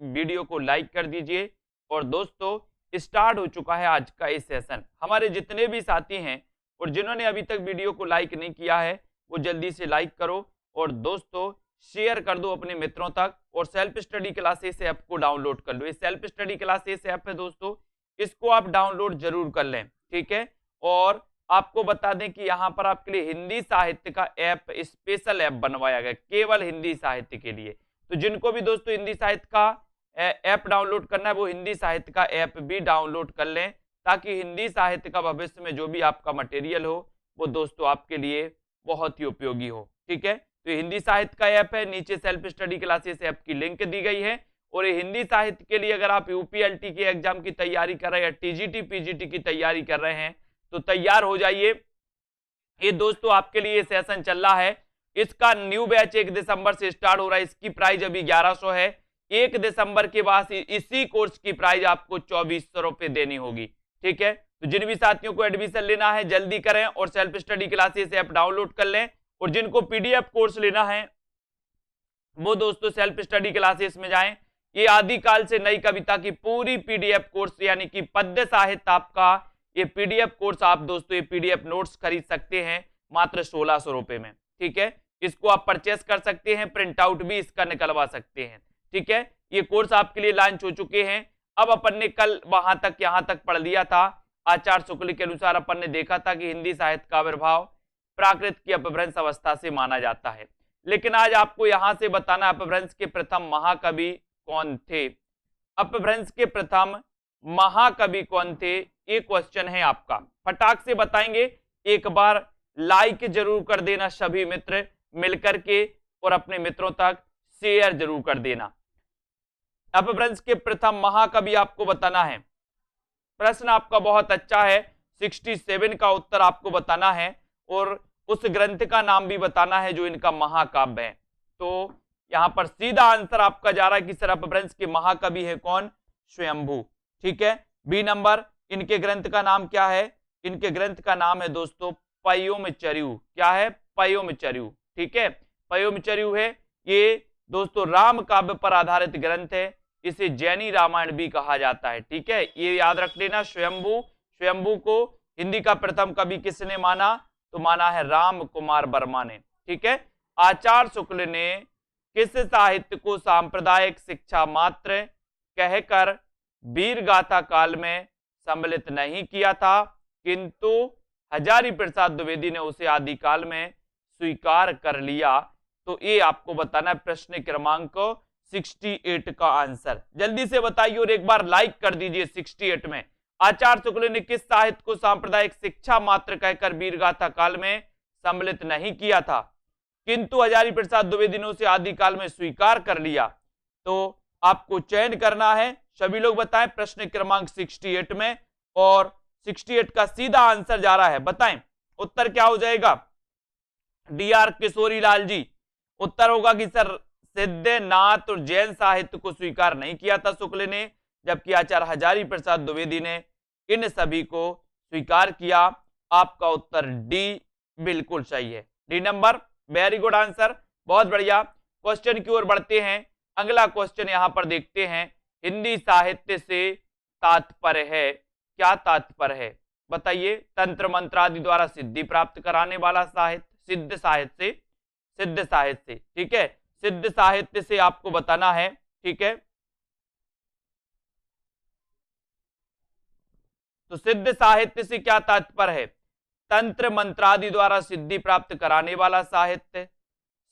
Video को like कर दीजिए। और दोस्तों स्टार्ट हो चुका है आज का ये सेशन। हमारे जितने भी साथी हैं और जिन्होंने अभी तक वीडियो को लाइक नहीं किया है वो जल्दी से लाइक करो और दोस्तों शेयर कर दो अपने मित्रों तक। और सेल्फ स्टडी क्लासेस ऐप को डाउनलोड कर लो। ये सेल्फ स्टडी क्लासेस ऐप है दोस्तों, इसको आप डाउनलोड जरूर कर लें, ठीक है। और आपको बता दें कि यहाँ पर आपके लिए हिंदी साहित्य का ऐप, स्पेशल ऐप बनवाया गया केवल हिंदी साहित्य के लिए। तो जिनको भी दोस्तों हिंदी साहित्य का ऐप डाउनलोड करना है वो हिंदी साहित्य का ऐप भी डाउनलोड कर लें, ताकि हिंदी साहित्य का भविष्य में जो भी आपका मटेरियल हो वो दोस्तों आपके लिए बहुत ही उपयोगी हो, ठीक है। तो हिंदी साहित्य का ऐप है, नीचे सेल्फ स्टडी क्लासेस ऐप की लिंक दी गई है। और ये हिंदी साहित्य के लिए अगर आप यूपीएलटी के एग्जाम की तैयारी कर रहे हैं या टीजीटी पीजीटी की तैयारी कर रहे हैं तो तैयार हो जाइए। ये दोस्तों आपके लिए सेशन चल रहा है, इसका न्यू बैच 1 दिसंबर से स्टार्ट हो रहा है। इसकी प्राइस अभी 1100 है। 1 दिसंबर के बाद इसी कोर्स की प्राइस आपको 2400 रुपए देनी होगी, ठीक है। तो जिन भी साथियों को एडमिशन लेना है जल्दी करें और self study classes app download कर लें। और जिनको पीडीएफ कोर्स लेना है वो दोस्तों सेल्फ स्टडी क्लासेस में जाएं। ये आदिकाल से नई कविता की पूरी पीडीएफ कोर्स यानी कि पद्य साहित्य आपका ये पीडीएफ कोर्स आप दोस्तों ये पीडीएफ नोट्स खरीद सकते हैं मात्र 1600 रुपए में, ठीक है। इसको आप परचेस कर सकते हैं, प्रिंट आउट भी इसका निकलवा सकते हैं, ठीक है। ये कोर्स आपके लिए लॉन्च हो चुके हैं। अब अपन ने कल वहां तक यहाँ तक पढ़ लिया था। आचार्य शुक्ल के अनुसार अपन ने देखा था कि हिंदी साहित्य का आविर्भाव प्राकृत की अपभ्रंश अवस्था से माना जाता है। लेकिन आज आपको यहां से बताना अपभ्रंश के प्रथम महाकवि कौन थे। अपभ्रंश के प्रथम महाकवि कौन थे, ये क्वेश्चन है आपका। फटाक से बताएंगे। एक बार लाइक जरूर कर देना सभी मित्र मिलकर के और अपने मित्रों तक शेयर जरूर कर देना। अपभ्रंश के प्रथम महाकवि आपको बताना है। प्रश्न आपका बहुत अच्छा है। 67 का उत्तर आपको बताना है और उस ग्रंथ का नाम भी बताना है जो इनका महाकाव्य है। तो यहां पर सीधा आंसर आपका जा रहा है कि सर अपभ्रंश के महाकवि है कौन, स्वयंभू, ठीक है। बी नंबर, इनके ग्रंथ का नाम क्या है, इनके ग्रंथ का नाम है दोस्तों पयोमचर्यु। क्या है, पयोमचर्यु, ठीक है। पयोमचर्यु है ये दोस्तों राम काव्य पर आधारित ग्रंथ है। इसे जैनी रामायण भी कहा जाता है, ठीक है। ये याद रख लेना। स्वयंभू को हिंदी का प्रथम कवि किसने माना, तो माना है राम कुमार वर्मा ने, ठीक है। आचार्य शुक्ल ने किस साहित्य को सांप्रदायिक शिक्षा मात्र कहकर वीर गाथा काल में सम्मिलित नहीं किया था, किंतु हजारी प्रसाद द्विवेदी ने उसे आदिकाल में स्वीकार कर लिया। तो ये आपको बताना है प्रश्न क्रमांक 68 का आंसर। जल्दी से बताइए और एक बार लाइक कर दीजिए। 68 में आचार्य शुक्ल ने किस साहित्य को सांप्रदायिक शिक्षा मात्र कहकर वीर गाथा काल में सम्मिलित नहीं किया था, किंतु हजारी प्रसाद द्विवेदी ने उसे आदिकाल में स्वीकार कर लिया। तो आपको चयन करना है। सभी लोग बताएं प्रश्न क्रमांक 68 में, और 68 का सीधा आंसर जा रहा है। बताएं उत्तर क्या हो जाएगा। डीआर किशोरी लाल जी, उत्तर होगा कि सर सिद्ध नाथ और जैन साहित्य को स्वीकार नहीं किया था शुक्ल ने, जबकि आचार्य हजारी प्रसाद द्विवेदी ने इन सभी को स्वीकार किया। आपका उत्तर डी बिल्कुल सही है। D number, very good answer, बहुत बढ़िया। क्वेश्चन की ओर बढ़ते हैं। अगला क्वेश्चन यहां पर देखते हैं। हिंदी साहित्य से तात्पर्य है, क्या तात्पर्य है बताइए। तंत्र मंत्र आदि द्वारा सिद्धि प्राप्त कराने वाला साहित्य, सिद्ध साहित्य से, ठीक है। सिद्ध साहित्य से आपको बताना है, ठीक है। तो सिद्ध साहित्य से क्या तात्पर्य है, तंत्र मंत्रादि द्वारा सिद्धि प्राप्त कराने वाला साहित्य,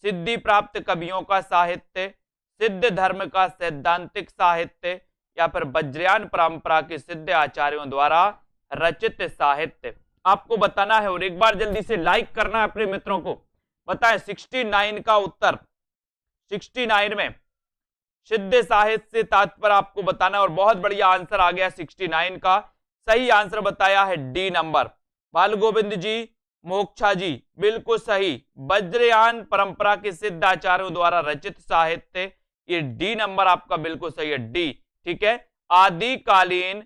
सिद्धि प्राप्त कवियों का साहित्य, सिद्ध धर्म का सैद्धांतिक साहित्य, या फिर वज्रयान परंपरा के सिद्ध आचार्यों द्वारा रचित साहित्य। आपको बताना है और एक बार जल्दी से लाइक करना है अपने मित्रों को। बताएं 69 का उत्तर। 69 में सिद्ध साहित्य से तात्पर्य आपको बताना है और बहुत बढ़िया आंसर आ गया 69 का। सही आंसर बताया है डी नंबर। बाल गोविंद जी, मोक्षा जी, बिल्कुल सही। वज्रयान परंपरा के सिद्ध आचार्यों द्वारा रचित साहित्य, ये डी नंबर आपका बिल्कुल सही है, डी, ठीक है। आदिकालीन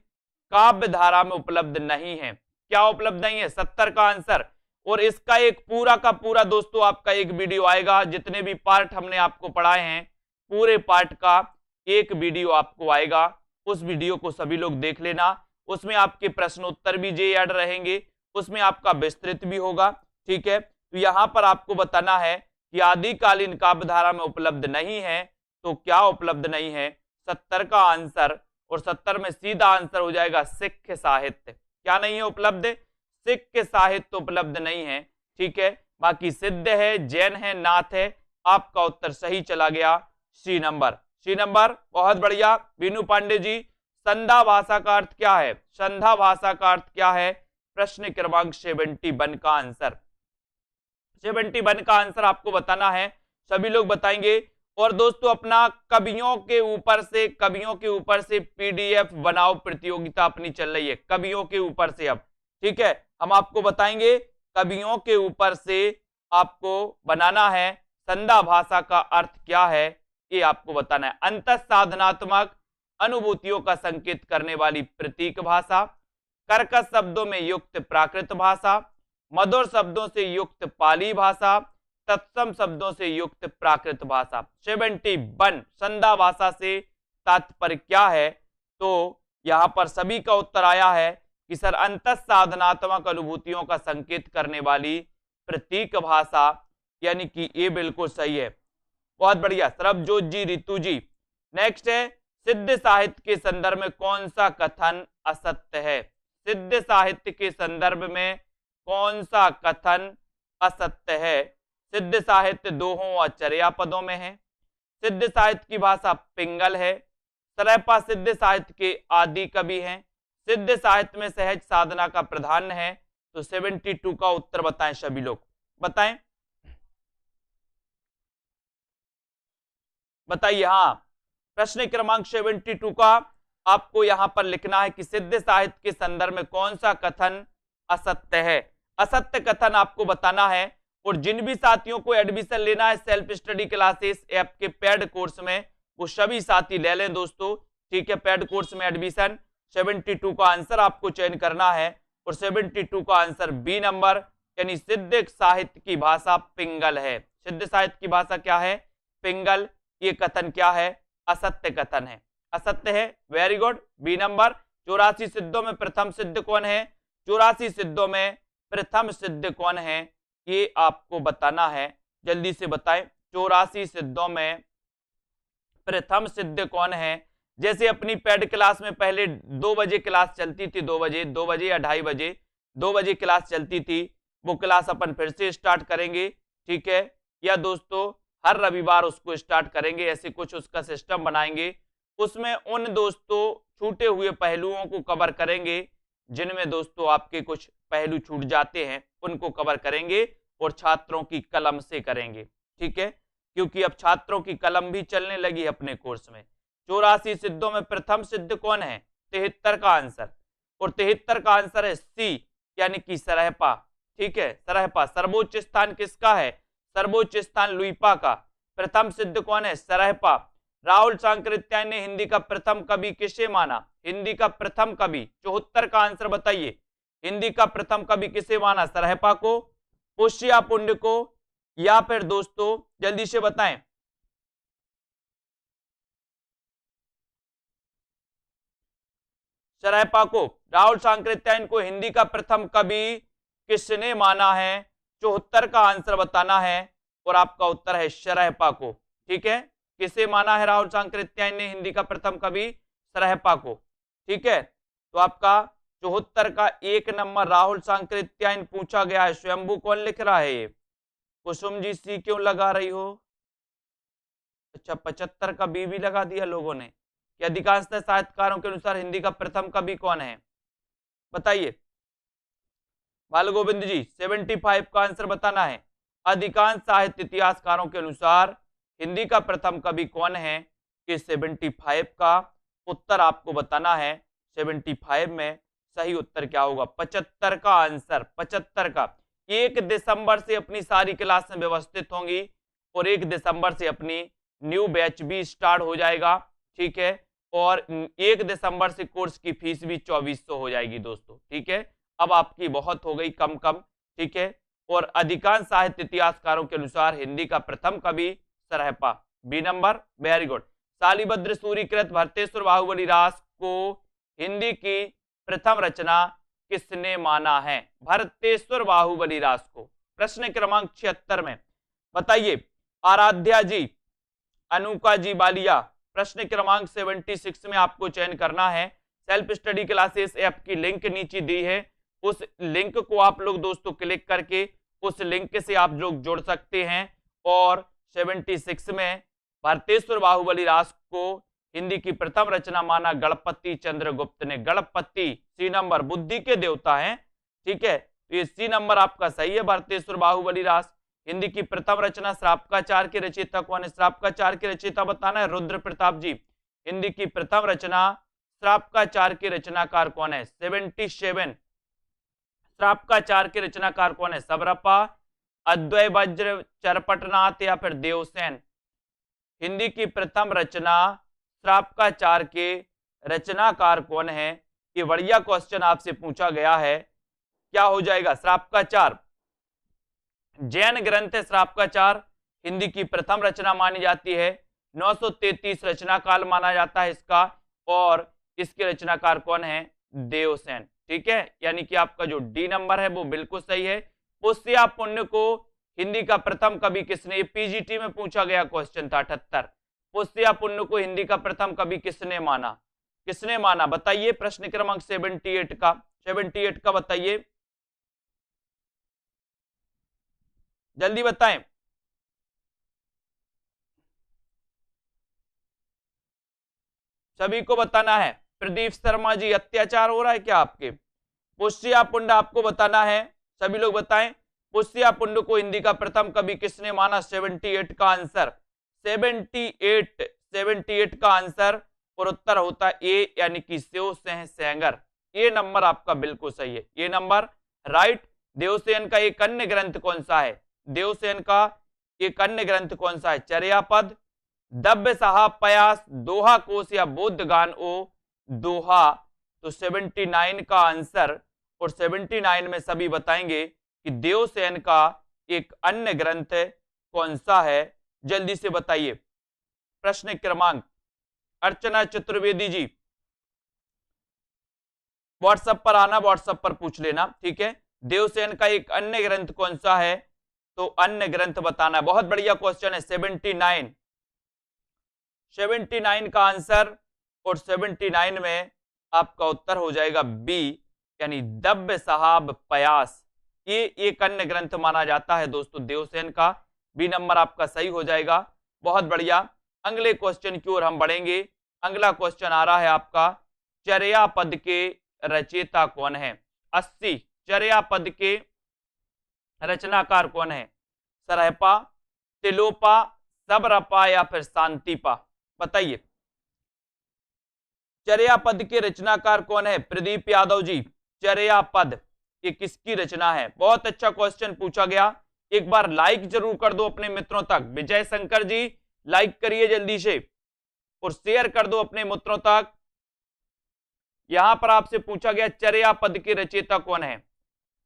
काव्य धारा में उपलब्ध नहीं है। क्या उपलब्ध नहीं है, 70 का आंसर। और इसका एक पूरा का पूरा दोस्तों आपका एक वीडियो आएगा, जितने भी पार्ट हमने आपको पढ़ाए हैं पूरे पार्ट का एक वीडियो आपको आएगा, उस वीडियो को सभी लोग देख लेना। उसमें आपके प्रश्नोत्तर भी जे ऐड रहेंगे, उसमें आपका विस्तृत भी होगा। ठीक है, तो यहाँ पर आपको बताना है कि आदिकालीन काव्यधारा में उपलब्ध नहीं है, तो क्या उपलब्ध नहीं है? 70 का आंसर, और 70 में सीधा आंसर हो जाएगा सिख साहित्य। क्या नहीं है उपलब्ध? सिख साहित्य उपलब्ध नहीं है। ठीक है, बाकी सिद्ध है, जैन है, नाथ है। आपका उत्तर सही चला गया, सी नंबर। सी नंबर, बहुत बढ़िया। बीनू पांडे जी, संधा भाषा का अर्थ क्या है? संधा भाषा का अर्थ क्या है? प्रश्न क्रमांक 71 का आंसर। 71 का आंसर आपको बताना है, सभी लोग बताएंगे। और दोस्तों अपना कवियों के ऊपर से पीडीएफ बनाओ प्रतियोगिता अपनी चल रही है, कवियों के ऊपर से। अब ठीक है, हम आपको बताएंगे कवियों के ऊपर से आपको बनाना है। संधा भाषा का अर्थ क्या है ये आपको बताना है। अंतः साधनात्मक अनुभूतियों का संकेत करने वाली प्रतीक भाषा, कर्कश शब्दों में युक्त प्राकृत भाषा, मधुर शब्दों से युक्त पाली भाषा, तत्सम शब्दों से युक्त प्राकृत भाषा। 71 संधा भाषा से तात्पर्य क्या है? तो यहां पर सभी का उत्तर आया है कि सर अंतः साधनात्मक अनुभूतियों का संकेत करने वाली प्रतीक भाषा, यानी कि ये बिल्कुल सही है। बहुत बढ़िया सरबजोत जी, रितु जी। नेक्स्ट है, सिद्ध साहित्य के संदर्भ में कौन सा कथन असत्य है? सिद्ध साहित्य के संदर्भ में कौन सा कथन असत्य है? सिद्ध साहित्य दोहों और चर्या पदों में है। सिद्ध साहित्य की भाषा पिंगल है। सरैपा सिद्ध साहित्य के आदि कवि हैं। सिद्ध साहित्य में सहज साधना का प्राधान्य है। तो 72 का उत्तर बताएं सभी लोग, बताएं, बताइए। हाँ, प्रश्न क्रमांक 72 का आपको यहां पर लिखना है कि सिद्ध साहित्य के संदर्भ में कौन सा कथन असत्य है। असत्य कथन आपको बताना है। और जिन भी साथियों को एडमिशन लेना है सेल्फ स्टडी क्लासेस ऐप के पेड कोर्स में, वो सभी साथी ले लें दोस्तों। ठीक है, पेड कोर्स में एडमिशन। 72 का आंसर आपको चयन करना है, और 72 का आंसर बी नंबर, यानी सिद्ध साहित्य की भाषा पिंगल है। सिद्ध साहित्य की भाषा क्या है? पिंगल। ये कथन क्या है? असत्य कथन है, असत्य है। Very good, B number. 84 सिद्धों में प्रथम सिद्ध कौन है? 84 सिद्धों में प्रथम सिद्ध कौन है ये आपको बताना है, जल्दी से बताएं। 84 सिद्धों में प्रथम सिद्ध कौन है? जैसे अपनी पेड क्लास में पहले 2 बजे क्लास चलती थी, 2 बजे या 2:30 बजे 2 बजे क्लास चलती थी, वो क्लास अपन फिर से स्टार्ट करेंगे। ठीक है, या दोस्तों हर रविवार उसको स्टार्ट करेंगे, ऐसे कुछ उसका सिस्टम बनाएंगे। उसमें उन दोस्तों छूटे हुए पहलुओं को कवर करेंगे जिनमें दोस्तों आपके कुछ पहलू छूट जाते हैं, उनको कवर करेंगे और छात्रों की कलम से करेंगे। ठीक है, क्योंकि अब छात्रों की कलम भी चलने लगी है अपने कोर्स में। 84 सिद्धों में प्रथम सिद्ध कौन है? 73 का आंसर, और 73 का आंसर है सी, यानी कि सरहपा। ठीक है, सरहपा। सर्वोच्च स्थान किसका है? सर्वोच्च स्थान लुइपा का। प्रथम सिद्ध कौन है? सरहपा। राहुल सांकृत्यायन ने हिंदी का प्रथम कवि किसे माना? हिंदी का प्रथम कवि, 74 का आंसर बताइए। हिंदी का प्रथम कवि किसे माना? सरहपा को, पुष्य पुण्य को, या फिर दोस्तों जल्दी से बताएं। सरहपा को। राहुल सांकृत्यायन को हिंदी का प्रथम कवि किसने माना है? 74 का आंसर बताना है, और आपका उत्तर है सरहपा को। ठीक है, किसे माना है राहुल सांकृत्यायन ने हिंदी का प्रथम कवि? सरहपा को। ठीक है, तो आपका 74 का 1 नंबर राहुल सांकृत्यायन पूछा गया है। स्वयंभू कौन लिख रहा है ये? कुसुम जी सी क्यों लगा रही हो? अच्छा, 75 का बी भी लगा दिया लोगों ने। कि अधिकांशतः साहित्यकारों के अनुसार हिंदी का प्रथम कवि कौन है? बताइए बाल गोविंद जी। 75 का आंसर बताना है। अधिकांश साहित्य इतिहासकारों के अनुसार हिंदी का प्रथम कवि कौन है? कि 75 का उत्तर आपको बताना है। 75 में सही उत्तर क्या होगा? 75 का आंसर। 75 का 1 दिसंबर से अपनी सारी क्लास में व्यवस्थित होंगी, और 1 दिसंबर से अपनी न्यू बैच भी स्टार्ट हो जाएगा। ठीक है, और 1 दिसंबर से कोर्स की फीस भी 2400 हो जाएगी दोस्तों। ठीक है, अब आपकी बहुत हो गई कम कम। ठीक है, और अधिकांश साहित्य इतिहासकारों के अनुसार हिंदी का प्रथम कवि Sarahpa, B number. Very good. Shalibhadra सूरीकृत भरतेश्वर बाहुबली रास को हिंदी की प्रथम रचना किसने माना है? भरतेश्वर बाहुबली रास को। प्रश्न क्रमांक 76 में बताइए। आराध्या जी, अनुका जी बालिया। प्रश्न क्रमांक 76 में आपको चयन करना है। सेल्फ स्टडी क्लासेस ऐप की लिंक नीचे दी है, उस लिंक को आप लोग दोस्तों क्लिक करके उस लिंक से आप लोग जुड़ सकते हैं। और 76 में भरतेश्वर बाहुबली रास को हिंदी की प्रथम रचना माना गणपति चंद्रगुप्त ने। गणपति सी नंबर, बुद्धि के देवता हैं, ठीक है, तो ये सी नंबर आपका सही है। भरतेश्वर बाहुबली रास हिंदी की प्रथम रचना। श्रापकाचार के रचयिता कौन है? श्रापकाचार के रचयिता बताना है रुद्र प्रताप जी। हिंदी की प्रथम रचना श्रापकाचार के रचनाकार कौन है? 77 श्रापकाचार के रचनाकार कौन है? सबरपा, अद्वय वज्र, चरपटनाथ या फिर देवसेन। हिंदी की प्रथम रचना श्रापकाचार के रचनाकार कौन है? ये बढ़िया क्वेश्चन आपसे पूछा गया है। क्या हो जाएगा? श्रापकाचार जैन ग्रंथ है। श्रापकाचार हिंदी की प्रथम रचना मानी जाती है। 933 रचना काल माना जाता है इसका, और इसके रचनाकार कौन है? देवसेन। ठीक है, यानी कि आपका जो डी नंबर है वो बिल्कुल सही है। पुष्या पुण्य को हिंदी का प्रथम कवि किसने? पीजीटी में पूछा गया क्वेश्चन था 78। पुष्या पुण्य को हिंदी का प्रथम कवि किसने माना? किसने माना बताइए। प्रश्न क्रमांक 78 का बताइए, जल्दी बताएं। सभी को बताना है। प्रदीप शर्मा जी, अत्याचार हो रहा है क्या आपके? पुष्या पुण्य आपको बताना है, सभी लोग बताएं। पुष्या पुण्य को हिंदी का प्रथम कवि किसने माना? 78 का आंसर 78 का आंसर और उत्तर होता है ए, यानी कि शिवसेन सेंगर। ये नंबर आपका बिल्कुल सही है, ये नंबर राइट। देवसेन का एक अन्य ग्रंथ कौन सा है? देवसेन का एक अन्य ग्रंथ कौन सा है? चर्यापद, दव्य साहब पयास, दोहा कोश या बोध गान ओ दोहा। तो 79 का आंसर, और 79 में सभी बताएंगे कि देवसेन का एक अन्य ग्रंथ कौन सा है। जल्दी से बताइए। प्रश्न क्रमांक अर्चना चतुर्वेदी जी, व्हाट्सएप पर आना, व्हाट्सएप पर पूछ लेना, ठीक है। देवसेन का एक अन्य ग्रंथ कौन सा है? तो अन्य ग्रंथ बताना। बहुत बढ़िया क्वेश्चन है। 79 का आंसर, और 79 में आपका उत्तर हो जाएगा बी, यानी दव्य साहब पयास। ये एक अन्य ग्रंथ माना जाता है दोस्तों देवसेन का। बी नंबर आपका सही हो जाएगा। बहुत बढ़िया। अगले क्वेश्चन की ओर हम बढ़ेंगे। अगला क्वेश्चन आ रहा है आपका, चर्यापद के रचयिता कौन है? 80 चर्यापद के रचनाकार कौन है? सरहपा, तिलोपा, सबरपा या फिर शांतिपा? बताइए। चर्यापद के रचनाकार कौन है? प्रदीप यादव जी, चर्यापद ये किसकी रचना है? बहुत अच्छा क्वेश्चन पूछा गया। एक बार लाइक जरूर कर दो अपने मित्रों तक। विजय शंकर जी लाइक करिए जल्दी से, और शेयर कर दो अपने मित्रों तक। यहां पर आपसे पूछा गया चर्यापद के रचयिता कौन है?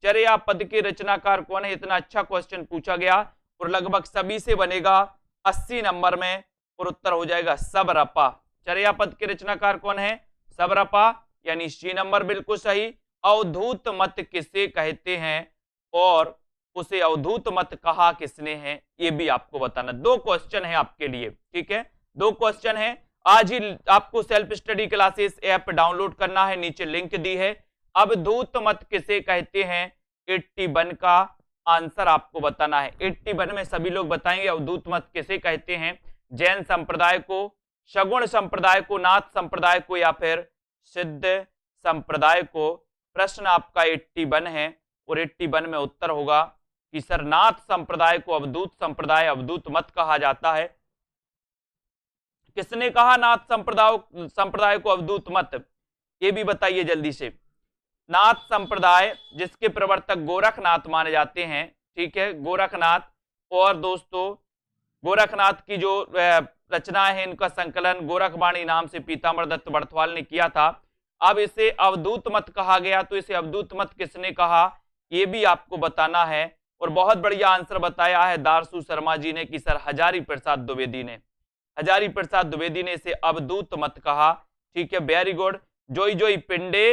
चर्यापद के रचनाकार कौन है? इतना अच्छा क्वेश्चन पूछा गया और लगभग सभी से बनेगा 80 नंबर में, और उत्तर हो जाएगा सबरपा। चर्यापद के रचनाकार कौन है? सबरपा, यानी सी नंबर बिल्कुल सही। अवधूत मत किसे कहते हैं और उसे अवधूत मत कहा किसने है? ये भी आपको बताना। 2 क्वेश्चन है आपके लिए, ठीक है, 2 क्वेश्चन है। आज ही आपको self study classes app download करना है, नीचे लिंक दी है। अवधूत मत किसे कहते हैं? 81 का आंसर आपको बताना है। 81 में सभी लोग बताएंगे अवधूत मत किसे कहते हैं। जैन संप्रदाय को, शगुन संप्रदाय को, नाथ संप्रदाय को या फिर सिद्ध संप्रदाय को? प्रश्न आपका 81 है, और 81 में उत्तर होगा कि सर नाथ संप्रदाय को अवधूत संप्रदाय, अवधूत मत कहा जाता है। किसने कहा नाथ संप्रदाय को अवधूत मत? ये भी बताइए जल्दी से। नाथ संप्रदाय जिसके प्रवर्तक गोरखनाथ माने जाते हैं, ठीक है, गोरखनाथ। और दोस्तों गोरखनाथ की जो रचना है, इनका संकलन गोरखवाणी नाम से पीताम्बर दत्त बड़थवाल ने किया था। अब इसे अवधूत मत कहा गया, तो इसे अवधूत मत किसने कहा? ये भी आपको बताना है। और बहुत बढ़िया आंसर बताया है दारसू शर्मा जी ने कि सर हजारी प्रसाद द्विवेदी ने। हजारी प्रसाद द्विवेदी ने इसे अवधूत मत कहा। ठीक है, वेरी गुड। जोई जोई पिंडे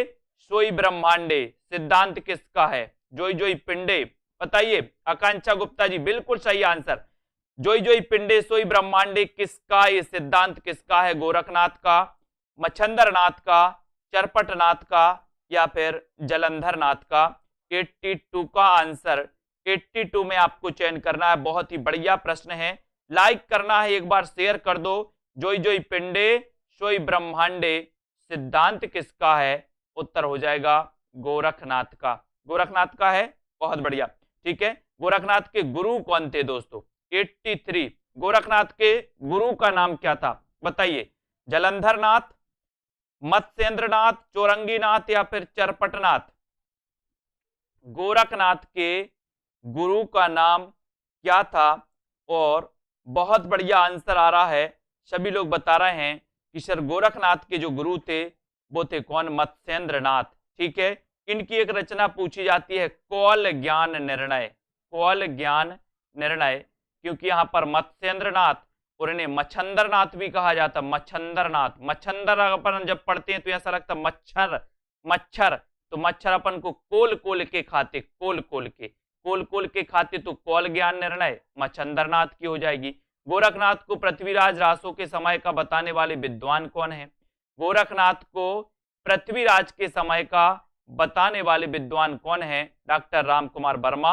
सोई ब्रह्मांडे सिद्धांत किसका है? जोई जोई पिंडे, बताइए। आकांक्षा गुप्ता जी बिल्कुल सही आंसर। जोई जोई पिंडे सोई ब्रह्मांडे किसका, ये सिद्धांत किसका है? गोरखनाथ का, मच्छंदरनाथ का, चरपटनाथ का या फिर जलंधरनाथ का? 82 का आंसर, 82 में आपको चयन करना है। बहुत ही बढ़िया प्रश्न है, लाइक करना है, एक बार शेयर कर दो। जोई जोई पिंडे सोई ब्रह्मांडे सिद्धांत किसका है? उत्तर हो जाएगा गोरखनाथ का। गोरखनाथ का है, बहुत बढ़िया। ठीक है, गोरखनाथ के गुरु कौन थे दोस्तों? 83। गोरखनाथ के गुरु का नाम क्या था बताइए? जलंधरनाथ, मत्स्येंद्रनाथ, चौरंगीनाथ या फिर चरपटनाथ? गोरखनाथ के गुरु का नाम क्या था? और बहुत बढ़िया आंसर आ रहा है, सभी लोग बता रहे हैं कि सर गोरखनाथ के जो गुरु थे वो थे कौन? मत्स्येंद्रनाथ। ठीक है, इनकी एक रचना पूछी जाती है, कौल ज्ञान निर्णय। कौल ज्ञान निर्णय, क्योंकि यहाँ पर मत्स्येंद्रनाथ और इन्हें मच्छंदरनाथ भी कहा जाता। मच्छंदरनाथ, मच्छंदर अपन जब पढ़ते हैं तो ऐसा लगता मच्छर मच्छर, तो मच्छर अपन को कोल कोल के खाते, कोल कोल के खाते, तो कौल ज्ञान निर्णय मच्छंदरनाथ की हो जाएगी। गोरखनाथ को पृथ्वीराज रासों के समय का बताने वाले विद्वान कौन है? गोरखनाथ को पृथ्वीराज के समय का बताने वाले विद्वान कौन है? डॉक्टर रामकुमार वर्मा,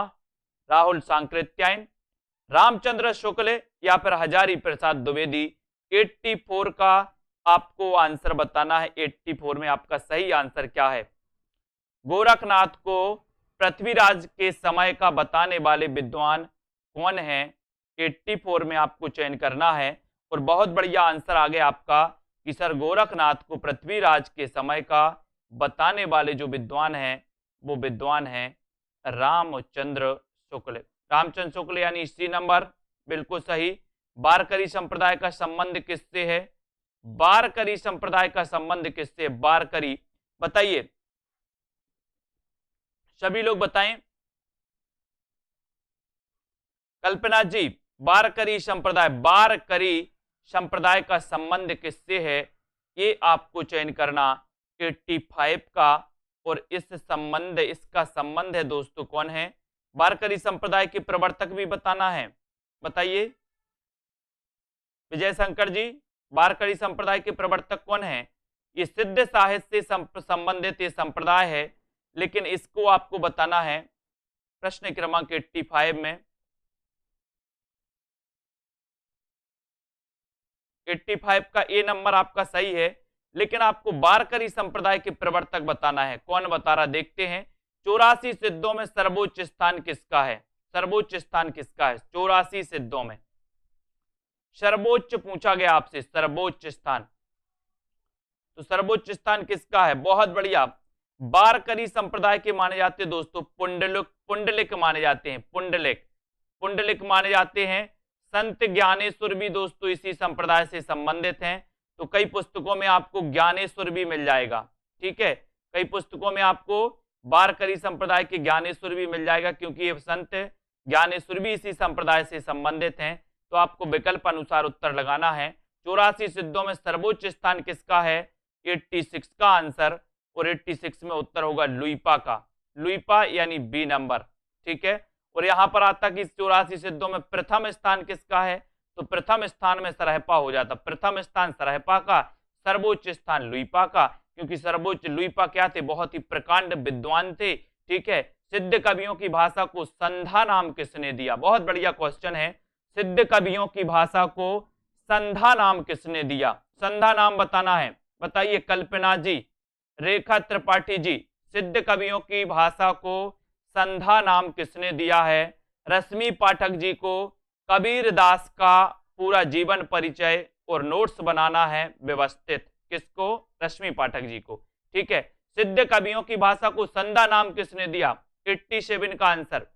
राहुल सांकृत्यायन, रामचंद्र शुक्ल या फिर हजारी प्रसाद द्विवेदी? 84 का आपको आंसर बताना है। 84 में आपका सही आंसर क्या है? गोरखनाथ को पृथ्वीराज के समय का बताने वाले विद्वान कौन है? 84 में आपको चयन करना है। और बहुत बढ़िया आंसर आ गया आपका कि सर गोरखनाथ को पृथ्वीराज के समय का बताने वाले जो विद्वान हैं वो विद्वान हैं रामचंद्र शुक्ल। रामचंद्र शुक्ल यानी सी नंबर, बिल्कुल सही। वारकरी संप्रदाय का संबंध किससे है? वारकरी संप्रदाय का संबंध किससे? वारकरी, बताइए, सभी लोग बताएं। कल्पना जी, वारकरी संप्रदाय का संबंध किससे है? ये आपको चयन करना 85 का। और इसका संबंध है दोस्तों कौन है? वारकरी संप्रदाय के प्रवर्तक भी बताना है, बताइए। विजय शंकर जी, वारकरी संप्रदाय के प्रवर्तक कौन है? ये सिद्ध साहित्य से संबंधित ये संप्रदाय है, लेकिन इसको आपको बताना है प्रश्न क्रमांक 85 में। 85 का ए नंबर आपका सही है, लेकिन आपको वारकरी संप्रदाय के प्रवर्तक बताना है। कौन बता रहा, देखते हैं। 84 सिद्धों में सर्वोच्च स्थान किसका है? सर्वोच्च स्थान किसका है 84 सिद्धों में? सर्वोच्च पूछा गया आपसे, सर्वोच्च स्थान, तो सर्वोच्च स्थान किसका है? बहुत बढ़िया। वारकरी संप्रदाय के माने जाते दोस्तों पुंडलिक माने जाते हैं, पुंडलिक माने जाते हैं। संत ज्ञानेश्वर भी दोस्तों इसी संप्रदाय से संबंधित हैं। तो कई पुस्तकों में आपको ज्ञानेश्वर भी मिल जाएगा। ठीक है, कई पुस्तकों में आपको वारकरी संप्रदाय के ज्ञानेश्वर भी मिल जाएगा, क्योंकि ये संत ज्ञानेश्वर भी इसी संप्रदाय से संबंधित हैं। तो आपको विकल्प अनुसार उत्तर लगाना है। 84 सिद्धों में सर्वोच्च स्थान किसका है? 86 का आंसर। और 86 में उत्तर होगा लुइपा का, लुइपा यानी बी नंबर। ठीक है, और यहां पर आता कि 84 सिद्धों में प्रथम स्थान किसका है? तो प्रथम स्थान में सरहपा हो जाता, प्रथम स्थान सरहपा का, सर्वोच्च स्थान लुइपा का, क्योंकि सर्वोच्च लुइपा क्या थे? बहुत ही प्रकांड विद्वान थे। ठीक है, सिद्ध कवियों की भाषा को संधा नाम किसने दिया? बहुत बढ़िया क्वेश्चन है। सिद्ध कवियों की भाषा को संधा नाम किसने दिया? संधा नाम बताना है, बताइए। कल्पना जी, रेखा त्रिपाठी जी, सिद्ध कवियों की भाषा को संधा नाम किसने दिया है? रश्मि पाठक जी को कबीर दास का पूरा जीवन परिचय और नोट्स बनाना है व्यवस्थित। किसको? रश्मि पाठक जी को। ठीक है, सिद्ध कवियों की भाषा को संधा नाम किसने दिया? 87 का आंसर,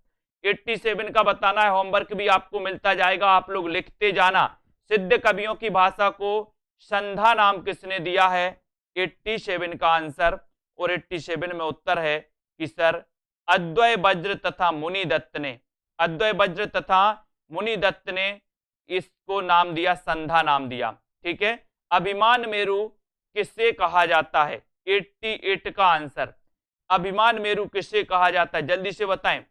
87 का बताना है। होमवर्क भी आपको मिलता जाएगा, आप लोग लिखते जाना। सिद्ध कवियों की भाषा को संधा नाम किसने दिया है? 87 का आंसर। और 87 में उत्तर है कि सर अद्वय वज्र तथा मुनि दत्त ने, अद्वय वज्र तथा मुनि दत्त ने इसको नाम दिया संधा नाम दिया, ठीक है। अभिमान मेरु किससे कहा जाता है? 88 का आंसर। अभिमान मेरु किससे कहा जाता है? जल्दी से बताएं।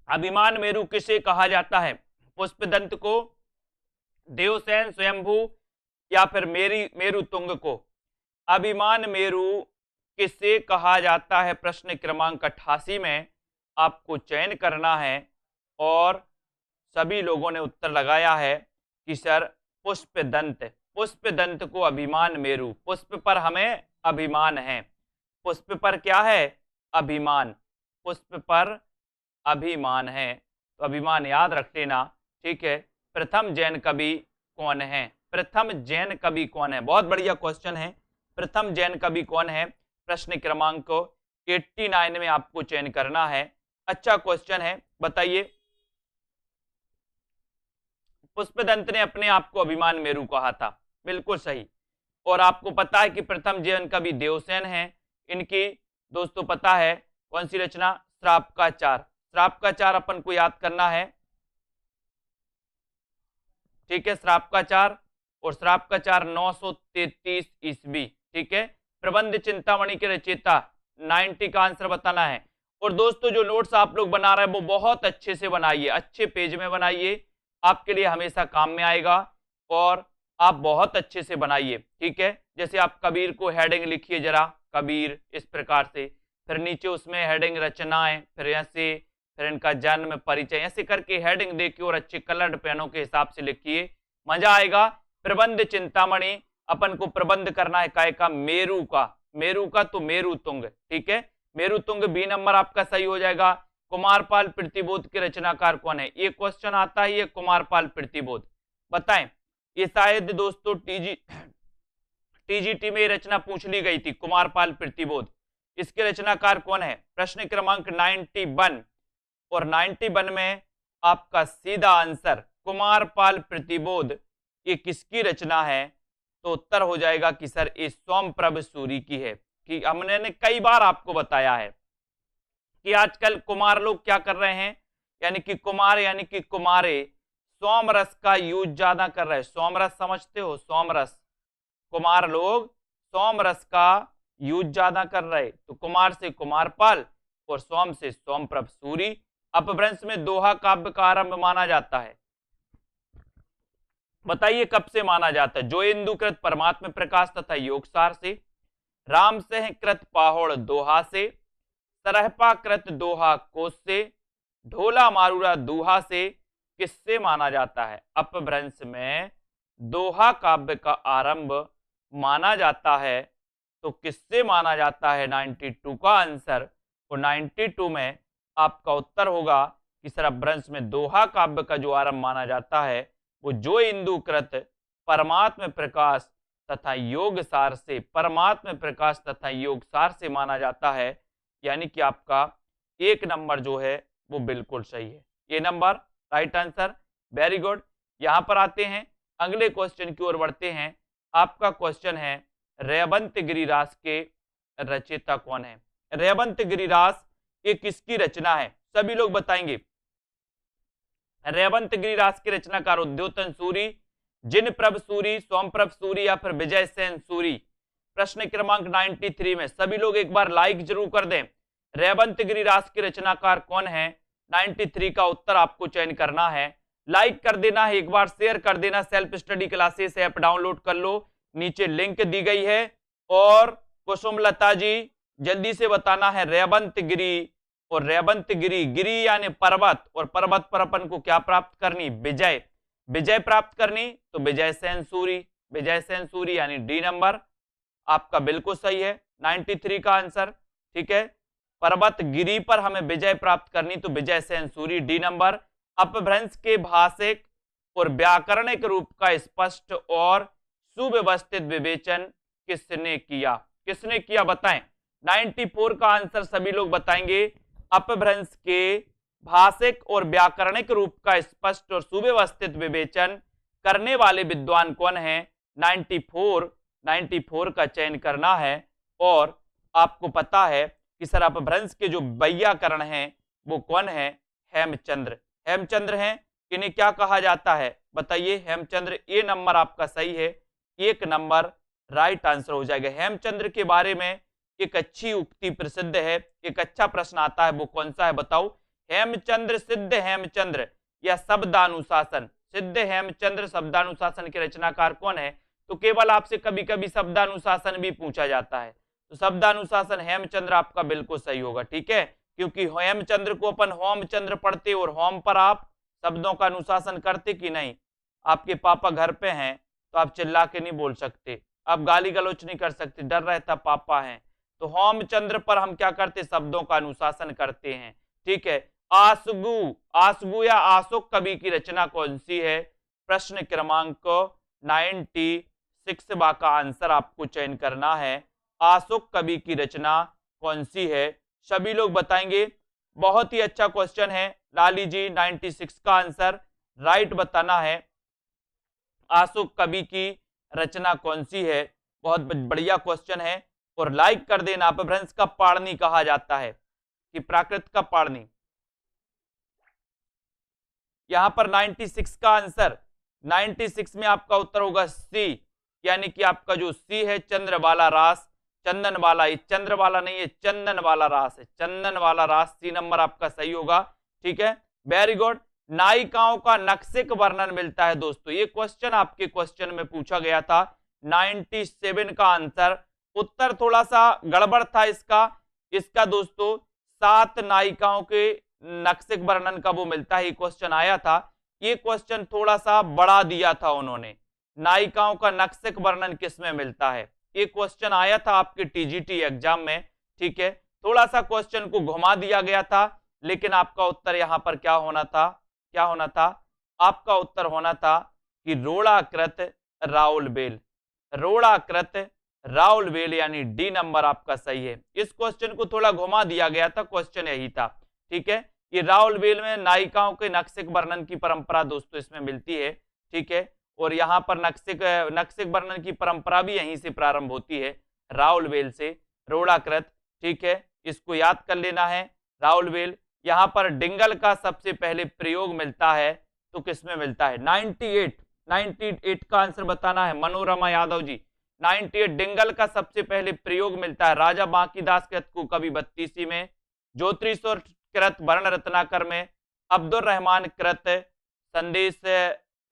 अभिमान मेरु किसे कहा जाता है? पुष्पदंत को, देवसेन स्वयंभू, या फिर मेरु तुंग को? अभिमान मेरु किसे कहा जाता है? प्रश्न क्रमांक 88 में आपको चयन करना है और सभी लोगों ने उत्तर लगाया है कि सर पुष्पदंत। पुष्पदंत को अभिमान मेरु, पुष्प पर हमें अभिमान है। पुष्प पर क्या है? अभिमान। पुष्प पर अभिमान है, तो अभिमान याद रख लेना, ठीक है। प्रथम जैन कवि कौन है? प्रथम जैन कवि कौन है? बहुत बढ़िया क्वेश्चन है। प्रथम जैन कवि कौन है? प्रश्न क्रमांक 89 में आपको चयन करना है। अच्छा क्वेश्चन है, बताइए। पुष्पदंत ने अपने आप को अभिमान मेरु कहा था, बिल्कुल सही। और आपको पता है कि प्रथम जैन कवि देवसेन है। इनकी दोस्तों पता है कौन सी रचना? श्राप का चार। श्राप का चार अपन को याद करना है, ठीक है। श्राप का चार, और श्राप का चार 933 ईस्वी, ठीक है। प्रबंध चिंतामणि के रचयिता 90 का आंसर बताना है। और दोस्तों जो नोट्स आप लोग बना रहे हैं वो बहुत अच्छे से बनाइए, अच्छे पेज में बनाइए, आपके लिए हमेशा काम में आएगा। और आप बहुत अच्छे से बनाइए, ठीक है। जैसे आप कबीर को हेडिंग लिखिए जरा, कबीर, इस प्रकार से, फिर नीचे उसमें हेडिंग रचनाएं, फिर ऐसे, फिर इनका जन्म, परिचय, ऐसे करके हेडिंग देखिए और अच्छे कलर्ड पेनों के हिसाब से लिखिए, मजा आएगा। प्रबंध चिंतामणि, अपन को प्रबंध करना है काय का? मेरु का। मेरु का तो मेरु तुंग, ठीक है। मेरु तुंग बी नंबर आपका सही हो जाएगा। कुमारपाल प्रतिबोध के रचनाकार कौन है? ये क्वेश्चन आता है, ये कुमारपाल प्रतिबोध, बताएं। ये शायद दोस्तों टीजीटी में रचना पूछ ली गई थी, कुमारपाल प्रतिबोध। इसके रचनाकार कौन है? प्रश्न क्रमांक 91, और 91 में आपका सीधा आंसर कुमारपाल प्रतिबोध ये किसकी रचना है? तो उत्तर हो जाएगा कि सर ये सोमप्रभ सूरी की है। कि हमने कई बार आपको बताया है कि आजकल कुमार लोग क्या कर रहे हैं, यानी कि कुमार यानी कि कुमारे सोमरस का यूज ज्यादा कर रहे हैं। सोमरस समझते हो? सोमरस, कुमार लोग सोमरस का यूज ज्यादा कर रहे, तो कुमार से कुमारपाल और सोम से सोमप्रभ सूरी। अपभ्रंश में दोहा काव्य का आरंभ माना जाता है, बताइए कब से माना जाता है? जो इंदुकृत परमात्म प्रकाश तथा योगसार से, राम सह कृत पाहोड़ दोहा से, सरहपा कृत दोहा कोश से, ढोला मारूरा दोहा से, किससे माना जाता है? अपभ्रंश में दोहा काव्य का आरंभ माना जाता है, तो किससे माना जाता है? 92 का आंसर। और 92 में आपका उत्तर होगा कि सर अपभ्रंश में दोहा काव्य का जो आरंभ माना जाता है वो जो इंदुकृत परमात्म प्रकाश तथा योग सार से, परमात्म प्रकाश तथा योग सार से माना जाता है। यानी कि आपका 1 नंबर जो है वो बिल्कुल सही है, ये number right answer. Very good. यहां पर आते हैं अगले क्वेश्चन की ओर बढ़ते हैं। आपका क्वेश्चन है रेवंत गिरिरास के रचयिता कौन है? रेवंत गिरिरास ये किसकी रचना है? सभी लोग बताएंगे। रेवंत गिरिरास के रचनाकार उद्योतन सूरी, जिनप्रभ सूरी, सोमप्रभ सूरी, या फिर विजय सेन सूरी? प्रश्न क्रमांक 93 में सभी लोग एक बार लाइक जरूर कर दें। रेवंत गिरिरास के रचनाकार कौन है? 93 का उत्तर आपको चयन करना है। लाइक कर देना है, एक बार शेयर कर देना। Self study classes app download कर लो, नीचे लिंक दी गई है। और कुसुमलता जी जल्दी से बताना है रेवंत गिरी, और रेवंत गिरी, गिरी यानी पर्वत, और पर्वत पर अपन को क्या प्राप्त करनी? विजय। विजय प्राप्त करनी, तो विजय सेन सूरी। विजय सेन सूरी यानी डी नंबर आपका बिल्कुल सही है, 93 का आंसर, ठीक है। पर्वत गिरी पर हमें विजय प्राप्त करनी, तो विजय सेन सूरी, डी नंबर। अपभ्रंश के भाषिक और व्याकरणिक रूप का स्पष्ट और सुव्यवस्थित विवेचन किसने किया? किसने किया बताएं। 94 का आंसर सभी लोग बताएंगे। अपभ्रंश के भाषिक और व्याकरणिक रूप का स्पष्ट और सुव्यवस्थित विवेचन करने वाले विद्वान कौन है? 94 का चयन करना है। और आपको पता है कि सर अपभ्रंश के जो वैयाकरण हैं वो कौन है? हेमचंद्र। हेमचंद्र हैं, इन्हें क्या कहा जाता है बताइए? हेमचंद्र। ए नंबर आपका सही है, 1 नंबर राइट आंसर हो जाएगा। हेमचंद्र के बारे में एक अच्छी उक्ति प्रसिद्ध है, एक अच्छा प्रश्न आता है, वो कौन सा है बताओ? हेमचंद्र सिद्ध हेमचंद्र या शब्दानुशासन। सिद्ध हेमचंद्र शब्दानुशासन के रचनाकार कौन है? तो केवल आपसे कभी कभी शब्दानुशासन भी पूछा जाता है, तो शब्दानुशासन हेमचंद्र आपका बिल्कुल सही होगा। ठीक है, क्योंकि हेमचंद्र को अपन होमचंद्र पढ़ते और होम पर आप शब्दों का अनुशासन करते कि नहीं? आपके पापा घर पे हैं तो आप चिल्ला के नहीं बोल सकते, आप गाली गलौच नहीं कर सकते, डर रहता पापा हैं। तो होमचंद्र पर हम क्या करते? शब्दों का अनुशासन करते हैं। ठीक है, आसगु, आसगु या आशोक कवि की रचना कौन सी है? प्रश्न क्रमांक 96 का आंसर आपको चयन करना है। आशोक कवि की रचना कौन सी है? सभी लोग बताएंगे। बहुत ही अच्छा क्वेश्चन है लाली जी, 96 का आंसर राइट बताना है। आशोक कवि की रचना कौन सी है? बहुत बढ़िया क्वेश्चन है, और लाइक कर देना। अपभ्रंश का पाणिनि कहा जाता है कि प्राकृत का पाणिनि। यहां पर 96 का आंसर, 96 में आपका उत्तर होगा सी, यानी कि आपका जो सी है चंद्र वाला रास, चंदन वाला, ये चंद्र वाला नहीं है, चंदन वाला रास है, चंदन वाला रास। सी नंबर आपका सही होगा। ठीक है, वेरी गुड। नायिकाओं का नक्सिक वर्णन मिलता है दोस्तों, ये क्वेश्चन आपके क्वेश्चन में पूछा गया था। 97 का आंसर, उत्तर थोड़ा सा गड़बड़ था इसका। इसका दोस्तों 7 नायिकाओं के नक्सिक वर्णन का वो मिलता है, ये क्वेश्चन आया था। ये क्वेश्चन थोड़ा सा बढ़ा दिया था उन्होंने, नायिकाओं का नक्सिक वर्णन किसमें मिलता है, ये क्वेश्चन आया था आपके टीजीटी एग्जाम में। ठीक है, थोड़ा सा क्वेश्चन को घुमा दिया गया था, लेकिन आपका उत्तर यहां पर क्या होना था? क्या होना था? आपका उत्तर होना था कि रोड़ाकृत राउल बेल, रोड़ाकृत राउल बेल, यानी डी नंबर आपका सही है। इस क्वेश्चन को थोड़ा घुमा दिया गया था, क्वेश्चन यही था। ठीक है, ये राउल बेल में नायिकाओं के नक्सिक वर्णन की परंपरा दोस्तों इसमें मिलती है। ठीक है, और यहाँ पर नक्सिक वर्णन की परंपरा भी यहीं से प्रारंभ होती है, राउल बेल से, रोड़ाकृत। ठीक है, इसको याद कर लेना है, राउल बेल। यहाँ पर डिंगल का सबसे पहले प्रयोग मिलता है, तो किसमें मिलता है? 98 का आंसर बताना है मनोरमा यादव जी। 98 डिंगल का सबसे पहले प्रयोग मिलता है राजा बांकीदास कृत को कवि 32 में, ज्योतिषोर कृत वर्ण रत्नाकर में, अब्दुल रहमान कृत संदेश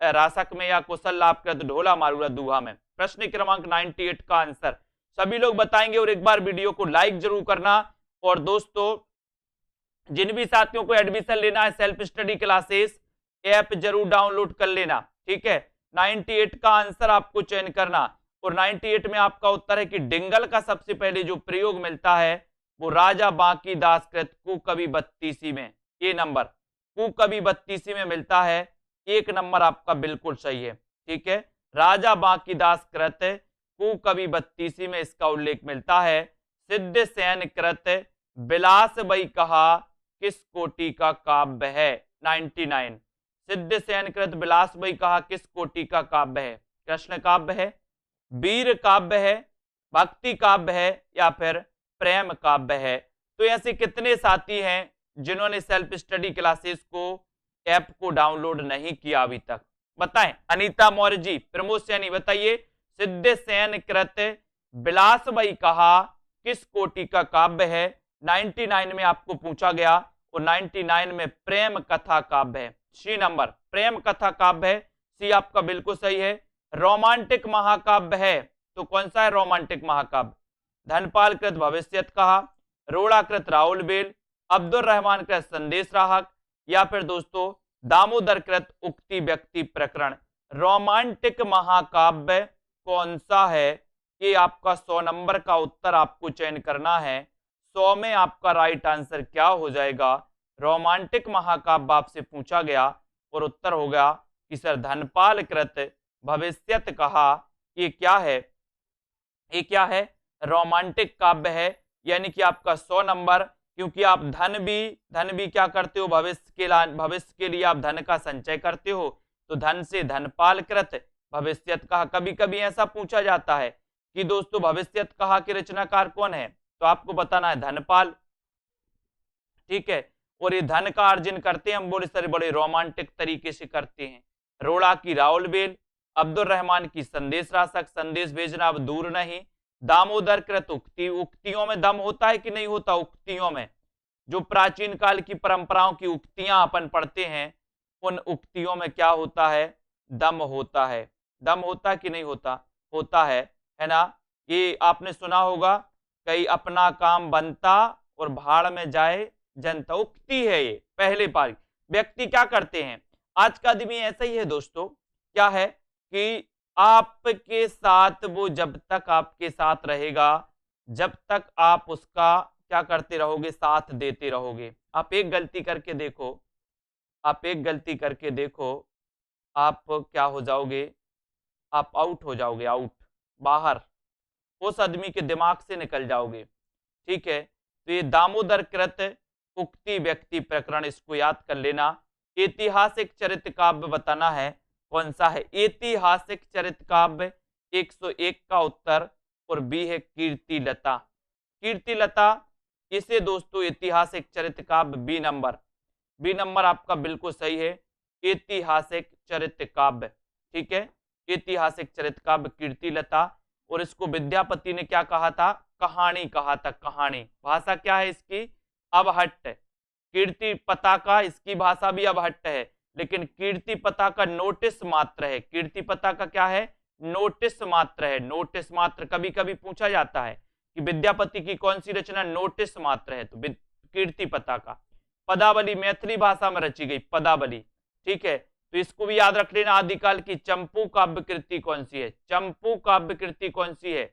रासक में, या कुशल लाभ कृत ढोला मारूला दुहा में। प्रश्न क्रमांक 98 का आंसर सभी लोग बताएंगे, और एक बार वीडियो को लाइक जरूर करना। और दोस्तों जिन भी साथियों को एडमिशन लेना है सेल्फ स्टडी क्लासेस ऐप जरूर डाउनलोड कर लेना। ठीक है, 98 का आंसर आपको चयन करना, और 98 में आपका उत्तर है कि डिंगल का सबसे पहले जो प्रयोग मिलता है वो राजा बांकीदास कृत कुकवि 32 में, ए नंबर कुकवि 32 में मिलता है। 1 नंबर आपका बिल्कुल सही है। ठीक है, राजा बांकीदास कृत कुकवि 32 में इसका उल्लेख मिलता है। सिद्ध सेन कृत बिलास बई कहा किस कोटि का काव्य है? 99 सिद्ध सेन कृत बिलास बई कहा किस कोटि का काव्य है? कृष्ण काव्य है, वीर काव्य है, भक्ति काव्य है, या फिर प्रेम काव्य है? तो ऐसे कितने साथी हैं जिन्होंने सेल्फ स्टडी क्लासेस को ऐप को डाउनलोड नहीं किया अभी तक? बताएं। अनीता मौर्य जी, प्रमोद सैनी बताइए, सिद्ध सेन कृत बिलास बई कहा किस कोटि का काव्य है? 99 में आपको पूछा गया, और 99 में प्रेम कथा काव्य है। सी नंबर प्रेम कथा काव्य है, सी आपका बिल्कुल सही है। रोमांटिक महाकाव्य है, तो कौन सा है रोमांटिक महाकाव्य? धनपाल कृत भविष्यत कहा, रोड़ाकृत राउल बेल, अब्दुल रहमान कृत संदेश राहक, या फिर दोस्तों दामोदर कृत उक्ति व्यक्ति प्रकरण। रोमांटिक महाकाव्य कौन सा है? ये आपका 100 नंबर का उत्तर आपको चयन करना है। 100 में आपका राइट आंसर क्या हो जाएगा? रोमांटिक महाकाव्य आपसे पूछा गया, और उत्तर होगा कि सर धनपाल कृत भविष्यत कहा। ये क्या है? ये क्या है? रोमांटिक काव्य है, यानी कि आपका 100 नंबर, क्योंकि आप धन भी क्या करते हो? भविष्य के लिए आप धन का संचय करते हो, तो धन से धनपाल कृत भविष्यत कहा। कभी कभी ऐसा पूछा जाता है कि दोस्तों भविष्यत कहा के रचनाकार कौन है, तो आपको बताना है धनपाल। ठीक है, और ये धन का अर्जन करते हैं, हम बोले सर बड़े रोमांटिक तरीके से करते हैं। रोड़ा की राउल बेल, अब्दुल रहमान की संदेश राशक, संदेश भेजना अब दूर नहीं। दामोदर कृत उक्ति, उक्तियों में दम होता है कि नहीं होता? उक्तियों में जो प्राचीन काल की परंपराओं की उक्तियां अपन पढ़ते हैं, उन उक्तियों में क्या होता है? दम होता है। दम होता कि नहीं होता? होता है ना? ये आपने सुना होगा, कई अपना काम बनता और भाड़ में जाए जनता, उक्ति है ये पहले पारी। व्यक्ति क्या करते हैं, आज का आदमी ऐसा ही है दोस्तों, क्या है कि आपके साथ वो जब तक आपके साथ रहेगा, जब तक आप उसका क्या करते रहोगे? साथ देते रहोगे। आप एक गलती करके देखो, आप एक गलती करके देखो, आप क्या हो जाओगे? आप आउट हो जाओगे, आउट, बाहर, उस आदमी के दिमाग से निकल जाओगे। ठीक है, तो ये दामोदर कृत उक्ति व्यक्ति प्रकरण, इसको याद कर लेना। ऐतिहासिक चरित्र काव्य बताना है, कौन सा है? ऐतिहासिक चरित्र काव्य 101 का उत्तर और बी है कीर्ति लता। कीर्ति लता, इसे दोस्तों ऐतिहासिक चरित्र काव्य बी नंबर, बी नंबर आपका बिल्कुल सही है, ऐतिहासिक चरित्र काव्य। ठीक है, ऐतिहासिक चरित्र काव्य कीर्ति लता। और इसको विद्यापति ने क्या कहा था? कहानी कहा था, कहानी। भाषा क्या है इसकी? अवहट्ट। कीर्ति पताका, इसकी भाषा भी अवहट्ट है, लेकिन कीर्ति पताका नोटिस मात्र है। कीर्ति पताका क्या है? नोटिस मात्र है, नोटिस मात्र। कभी कभी पूछा जाता है कि विद्यापति की कौन सी रचना नोटिस मात्र है, तो कीर्ति पताका। पदावली मैथिली भाषा में रची गई, पदावली। ठीक है, तो इसको भी याद रख लेना। आदिकाल की चंपू काव्य कृति कौन सी है? चंपू काव्य कृति कौन सी है?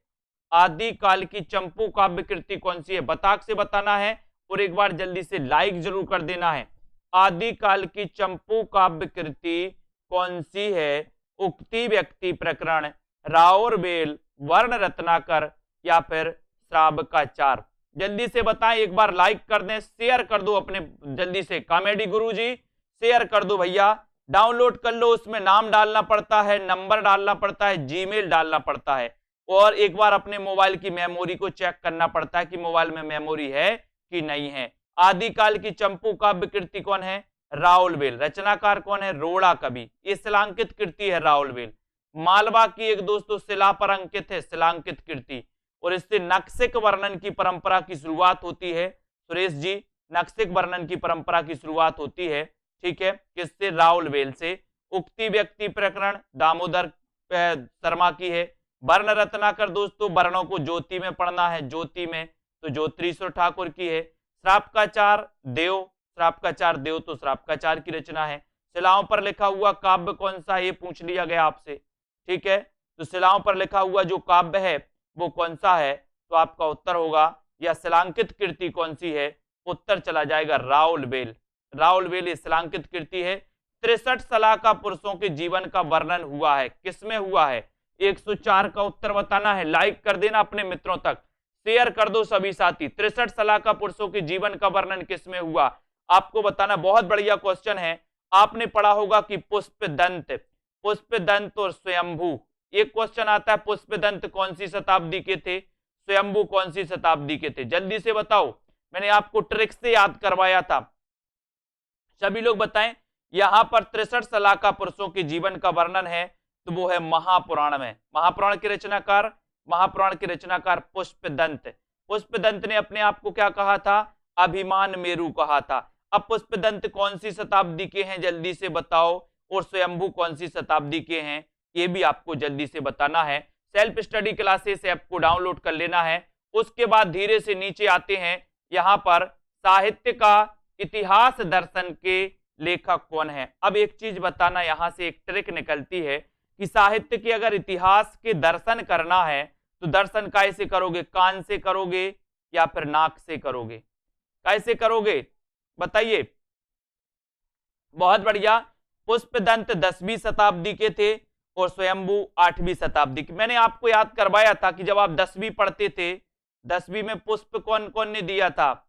आदिकाल की चंपू काव्य कृति कौन सी है? बताक से बताना है और एक बार जल्दी से लाइक जरूर कर देना है। आदिकाल की चंपू काव्य कृति कौन सी है? उक्ति व्यक्ति प्रकरण, राउर बेल, वर्ण रत्नाकर या फिर श्रावकाचार? जल्दी से बताएं, एक बार लाइक कर दें, शेयर कर दो अपने, जल्दी से। कॉमेडी गुरुजी शेयर कर दो भैया, डाउनलोड कर लो। उसमें नाम डालना पड़ता है, नंबर डालना पड़ता है, जीमेल डालना पड़ता है, और एक बार अपने मोबाइल की मेमोरी को चेक करना पड़ता है कि मोबाइल में मेमोरी है कि नहीं है। आदिकाल की चंपू काव्य कृति कौन है? राउल बेल। रचनाकार कौन है? रोड़ा कवि। ये शिलांकित कृति है राउल बेल। मालवा की एक दोस्तों शिला पर अंकित है, शिलांकित कृति, और इससे नक्सिक वर्णन की परंपरा की शुरुआत होती है। सुरेश जी, नक्सिक वर्णन की परंपरा की शुरुआत होती है, ठीक है, किससे? राउल बेल से। उक्ति व्यक्ति प्रकरण दामोदर शर्मा की है। वर्ण रत्नाकर दोस्तों, वर्णों को ज्योति में पढ़ना है, ज्योति में, तो ज्योतिरीश्वर ठाकुर की है। श्रावकाचार देव, श्रावकाचार देव तो श्रावकाचार की रचना है। शिलाओं पर लिखा हुआ काव्य कौन सा है? ये पूछ लिया गया आपसे, ठीक है, तो शिलाओं पर लिखा हुआ जो काव्य है वो कौन सा है? तो आपका उत्तर होगा, या शिलांकित कृति कौन सी है? उत्तर चला जाएगा राउल बेल। राउल बेल शिलांकित कृति है। 63 सलाहका पुरुषों के जीवन का वर्णन हुआ है, किसमें हुआ है? 104 का उत्तर बताना है, लाइक कर देना अपने मित्रों तक, शेयर कर दो सभी साथी। 63 सलाहका पुरुषों के जीवन का वर्णन किसमें हुआ? आपको बताना। बहुत बढ़िया क्वेश्चन है। आपने पढ़ा होगा कि पुष्पदंत, पुष्पदंत और स्वयंभू, एक क्वेश्चन आता है, पुष्पदंत कौन सी शताब्दी के थे, स्वयंभू कौन सी शताब्दी के थे? जल्दी से बताओ, मैंने आपको ट्रिक से याद करवाया था। सभी लोग बताएं। यहां पर 63 सलाहका पुरुषों के जीवन का वर्णन है, तो वो है महापुराण में। महापुराण के रचनाकार, महापुराण के रचनाकार पुष्पदंत। पुष्पदंत ने अपने आप को क्या कहा था? अभिमान मेरु कहा था। अब पुष्पदंत कौन सी शताब्दी के हैं, जल्दी से बताओ, और स्वयंभू कौन सी शताब्दी के हैं, ये भी आपको जल्दी से बताना है। सेल्फ स्टडी क्लासेस ऐप को डाउनलोड कर लेना है। उसके बाद धीरे से नीचे आते हैं, यहां पर साहित्य का इतिहास दर्शन के लेखक कौन है। अब एक चीज बताना, यहां से एक ट्रिक निकलती है कि साहित्य के अगर इतिहास के दर्शन करना है तो दर्शन कैसे करोगे? कान से करोगे या फिर नाक से करोगे? कैसे करोगे बताइए? बहुत बढ़िया। पुष्पदंत 10वीं शताब्दी के थे और स्वयंभू 8वीं शताब्दी के। मैंने आपको याद करवाया था कि जब आप 10वीं पढ़ते थे, 10वीं में पुष्प कौन कौन ने दिया था?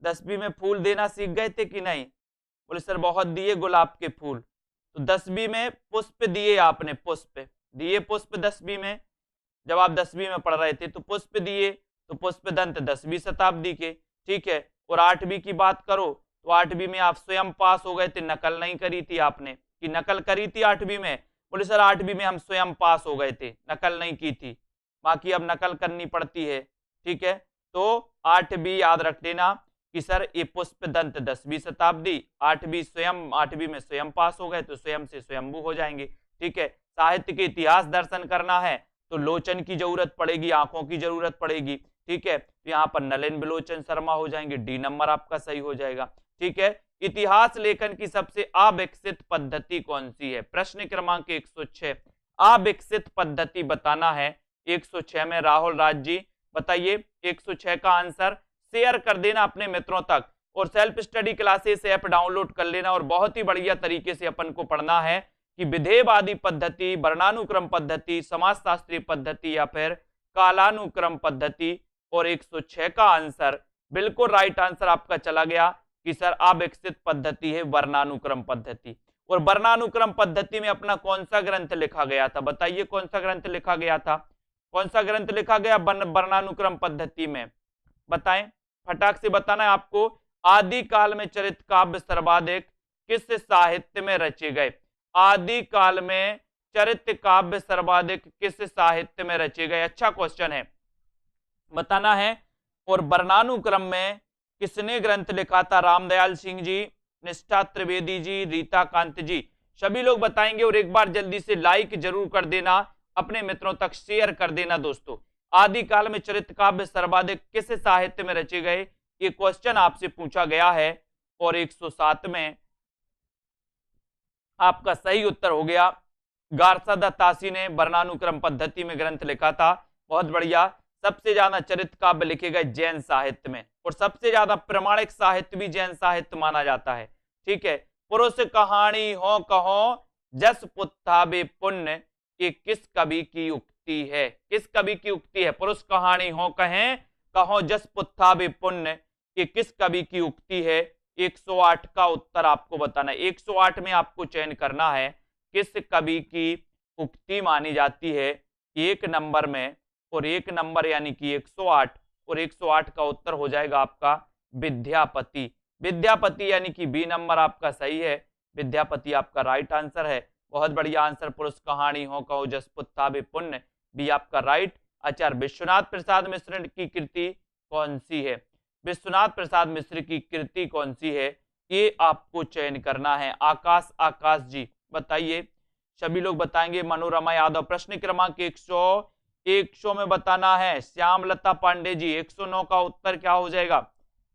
10वीं में फूल देना सीख गए थे कि नहीं? बोले सर बहुत दिए गुलाब के फूल। तो 10वीं में पुष्प दिए आपने, पुष्प दिए, पुष्प 10वीं में, जब आप 10वीं में पढ़ रहे थे तो पुष्प दिए, तो पुष्पदंत 10वीं शताब्दी के, ठीक है। और 8वीं की बात करो तो 8वीं में आप स्वयं पास हो गए थे, नकल नहीं करी थी आपने, कि नकल करी थी 8वीं में? बोले सर 8वीं में हम स्वयं पास हो गए थे, नकल नहीं की थी, बाकी अब नकल करनी पड़ती है। ठीक है, तो 8वीं याद रख लेना कि सर ये पुष्प दंत 10वीं शताब्दी, 8वीं में स्वयं पास हो गए तो स्वयं से स्वयंभू हो जाएंगे। ठीक है, साहित्य के इतिहास दर्शन करना है तो लोचन की जरूरत पड़ेगी, आंखों की जरूरत पड़ेगी। ठीक है, तो यहाँ पर नलिन बिलोचन शर्मा हो जाएंगे, डी नंबर आपका सही हो जाएगा। ठीक है, इतिहास लेखन की सबसे अविकसित पद्धति कौन सी है? प्रश्न क्रमांक 106, अविकसित पद्धति बताना है। 106 में राहुल राज जी बताइए 106 का आंसर। शेयर कर देना अपने मित्रों तक और self study classes app download कर लेना और बहुत ही बढ़िया तरीके से अपन को पढ़ना है कि विधेयवादी पद्धति, वर्णानुक्रम पद्धति, समाजशास्त्री पद्धति या फिर कालानुक्रम पद्धति। और 106 का आंसर बिल्कुल राइट आंसर आपका चला गया कि सर अविकसित पद्धति है वर्णानुक्रम पद्धति। और वर्णानुक्रम पद्धति में अपना कौन सा ग्रंथ लिखा गया था? बताइए कौन सा ग्रंथ लिखा गया था? कौन सा ग्रंथ लिखा गया वर्णानुक्रम पद्धति में? बताएं, फटाक से बताना है आपको। आदि काल में चरित काव्य सर्वाधिक किस साहित्य में रचे गए? आदि काल में चरित काव्य सर्वाधिक किस साहित्य में रचे गए? अच्छा क्वेश्चन है, बताना है। और वर्णानुक्रम में किसने ग्रंथ लिखा था? रामदयाल सिंह जी, निष्ठा त्रिवेदी जी, रीता कांत जी, सभी लोग बताएंगे। और एक बार जल्दी से लाइक जरूर कर देना, अपने मित्रों तक शेयर कर देना दोस्तों। आदिकाल में चरित काव्य सर्वाधिक किस साहित्य में रचे गए? ये क्वेश्चन आपसे पूछा गया है। और 107 में आपका सही उत्तर हो गया, गारसा दत्तासी ने वर्णानुक्रम पद्धति में ग्रंथ लिखा था। बहुत बढ़िया। सबसे ज्यादा चरित काव्य लिखे गए जैन साहित्य में, और सबसे ज्यादा प्रमाणिक साहित्य भी जैन साहित्य माना जाता है। ठीक है, पुरुष कहानी हो कहो जस पुत्थाबे पुण्य, ये किस कवि की उक्ति है? किस कवि की उक्ति है? पुरुष कहानी हो कहें कहो जस पुत्थाबे पुण्य, ये किस कवि की उक्ति है? 108 का उत्तर आपको बताना है। 108 में आपको चयन करना है किस कवि की उक्ति मानी जाती है एक नंबर में। और एक नंबर यानी कि 108, और 108 का उत्तर हो जाएगा आपका विद्यापति। विद्यापति यानी कि बी नंबर आपका सही है, विद्यापति आपका राइट आंसर है। बहुत बढ़िया आंसर, पुरुष कहानी हो कहो जस पुत्थाबे पुण्य, बी आपका राइट। आचार्य विश्वनाथ प्रसाद मिश्र की कृति कौन सी है? विश्वनाथ प्रसाद मिश्र की कृति कौन सी है, ये आपको चयन करना है। आकाश, आकाश जी बताइए, सभी लोग बताएंगे। मनोरमा यादव, प्रश्न क्रमांक 100 में बताना है। श्यामलता पांडे जी, 109 का उत्तर क्या हो जाएगा?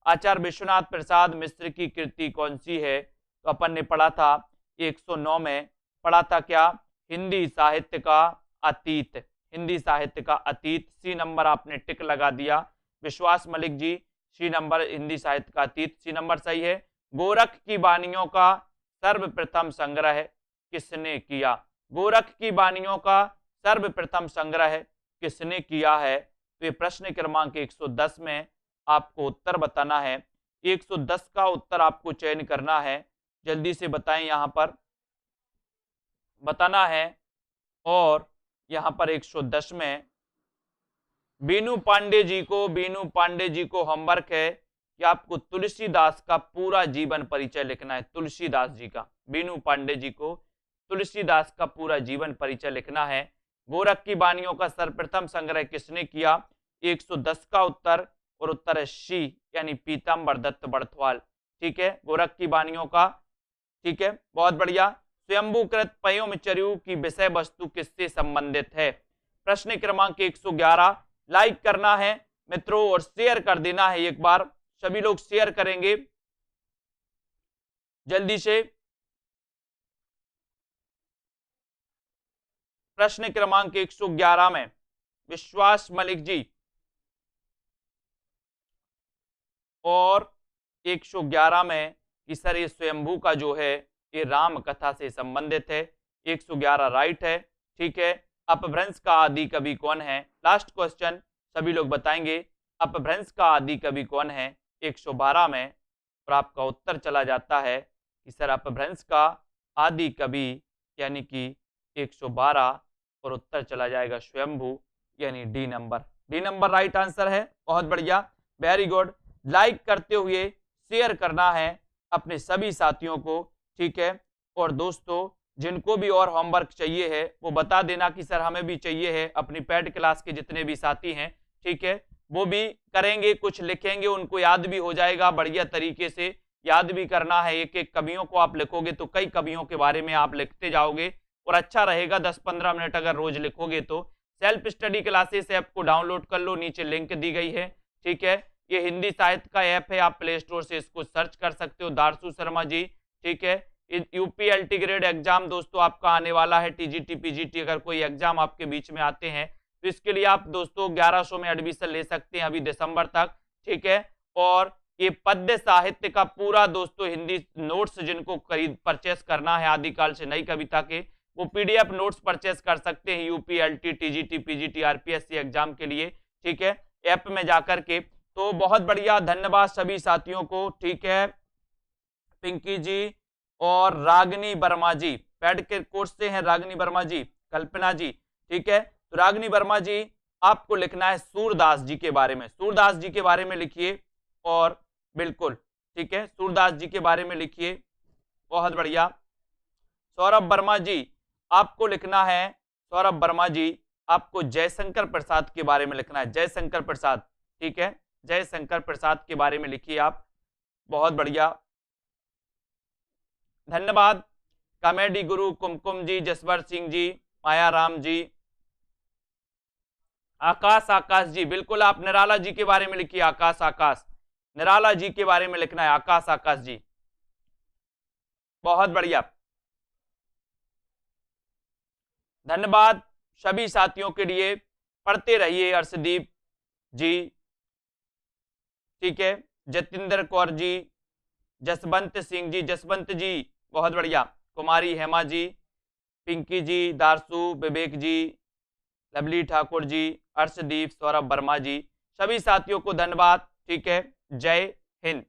आचार्य विश्वनाथ प्रसाद मिश्र की कृति कौन सी है? तो अपन ने पढ़ा था 109 में, पढ़ा था क्या? हिंदी साहित्य का अतीत। हिंदी साहित्य का अतीत, सी नंबर आपने टिक लगा दिया। विश्वास मलिक जी, सी नंबर हिंदी साहित्य का अतीत, सी नंबर सही है। गोरख की वाणियों का सर्वप्रथम संग्रह किसने किया? गोरख की वाणियों का सर्वप्रथम संग्रह किसने किया है? तो ये प्रश्न क्रमांक 110 में आपको उत्तर बताना है। 110 का उत्तर आपको चयन करना है, जल्दी से बताएं, यहां पर बताना है। और यहां पर 110 में बीनू पांडे जी को होमवर्क है कि आपको तुलसीदास का पूरा जीवन परिचय लिखना है। तुलसीदास जी का, बीनू पांडे जी को तुलसीदास का पूरा जीवन परिचय लिखना है। गोरख की वाणियों का सर्वप्रथम संग्रह किसने किया? 110 का उत्तर, और उत्तर है सी यानी पीताम्बर दत्त बड़थवाल। ठीक है, गोरख की वाणियों का। ठीक है, बहुत बढ़िया। स्वयंभूकृत पयोमचर्यु की विषय वस्तु किससे संबंधित है? प्रश्न क्रमांक 111। लाइक करना है मित्रों और शेयर कर देना है। एक बार सभी लोग शेयर करेंगे जल्दी से। प्रश्न क्रमांक 111 में विश्वास मलिक जी, और 111 में कि सर ये स्वयंभू का जो है ये राम कथा से संबंधित है। 111 राइट है। ठीक है, अपभ्रंश का आदि कवि कौन है? लास्ट क्वेश्चन, सभी लोग बताएंगे अपभ्रंश का आदि कवि कौन है 112 में। और आपका उत्तर चला जाता है कि सर अपभ्रंश का आदि कवि यानी कि 112, और उत्तर चला जाएगा स्वयंभू यानी D number. D number right answer है। बहुत बढ़िया, वेरी गुड। लाइक करते हुए शेयर करना है अपने सभी साथियों को, ठीक है। और दोस्तों जिनको भी और होमवर्क चाहिए है वो बता देना कि सर हमें भी चाहिए है, अपनी पेड क्लास के जितने भी साथी हैं, ठीक है, वो भी करेंगे, कुछ लिखेंगे, उनको याद भी हो जाएगा, बढ़िया तरीके से याद भी करना है। एक एक कवियों को आप लिखोगे तो कई कवियों के बारे में आप लिखते जाओगे और अच्छा रहेगा। 10-15 मिनट अगर रोज लिखोगे तो। सेल्फ स्टडी क्लासेस ऐप को डाउनलोड कर लो, नीचे लिंक दी गई है, ठीक है। ये हिंदी साहित्य का ऐप है, आप प्ले स्टोर से इसको सर्च कर सकते हो, दारसू शर्मा जी, ठीक है। यूपीएलटी ग्रेड एग्जाम दोस्तों आपका आने वाला है, टीजीटी पीजीटी अगर कोई एग्जाम आपके बीच में आते हैं तो इसके लिए आप दोस्तों 1100 में एडमिशन ले सकते हैं अभी दिसंबर तक, ठीक है। और ये पद्य साहित्य का पूरा दोस्तों हिंदी नोट्स जिनको खरीद परचेस करना है आदिकाल से नई कविता के, वो पीडीएफ नोट्स परचेस कर सकते हैं यूपीएलटी टीजीटी पीजीटी आरपीएससी एग्जाम के लिए, ठीक है, ऐप में जाकर के। तो बहुत बढ़िया, धन्यवाद सभी साथियों को, ठीक है। पिंकी जी और रागिनी वर्मा जी पेड के कोर्स से हैं, रागिनी वर्मा जी, कल्पना जी, ठीक है। तो रागिनी वर्मा जी आपको लिखना है सूरदास जी के बारे में, सूरदास जी के बारे में लिखिए, और बिल्कुल ठीक है, सूरदास जी के बारे में लिखिए, बहुत बढ़िया। सौरभ वर्मा जी आपको लिखना है, सौरभ वर्मा जी आपको जयशंकर प्रसाद के बारे में लिखना है, जयशंकर प्रसाद, ठीक है, जयशंकर प्रसाद के बारे में लिखिए आप, बहुत बढ़िया, धन्यवाद। कॉमेडी गुरु कुमकुम जी, जसवर सिंह जी, माया राम जी, आकाश आकाश जी, बिल्कुल आप निराला जी के बारे में लिखिए, आकाश आकाश, निराला जी के बारे में लिखना है, आकाश आकाश जी, बहुत बढ़िया, धन्यवाद सभी साथियों के लिए। पढ़ते रहिए अर्शदीप जी, ठीक है, जतिंदर कौर जी, जसवंत सिंह जी, जसवंत जी बहुत बढ़िया, कुमारी हेमा जी, पिंकी जी, दारसू, विवेक जी, लवली ठाकुर जी, अर्शदीप, सौरभ वर्मा जी, सभी साथियों को धन्यवाद, ठीक है, जय हिंद।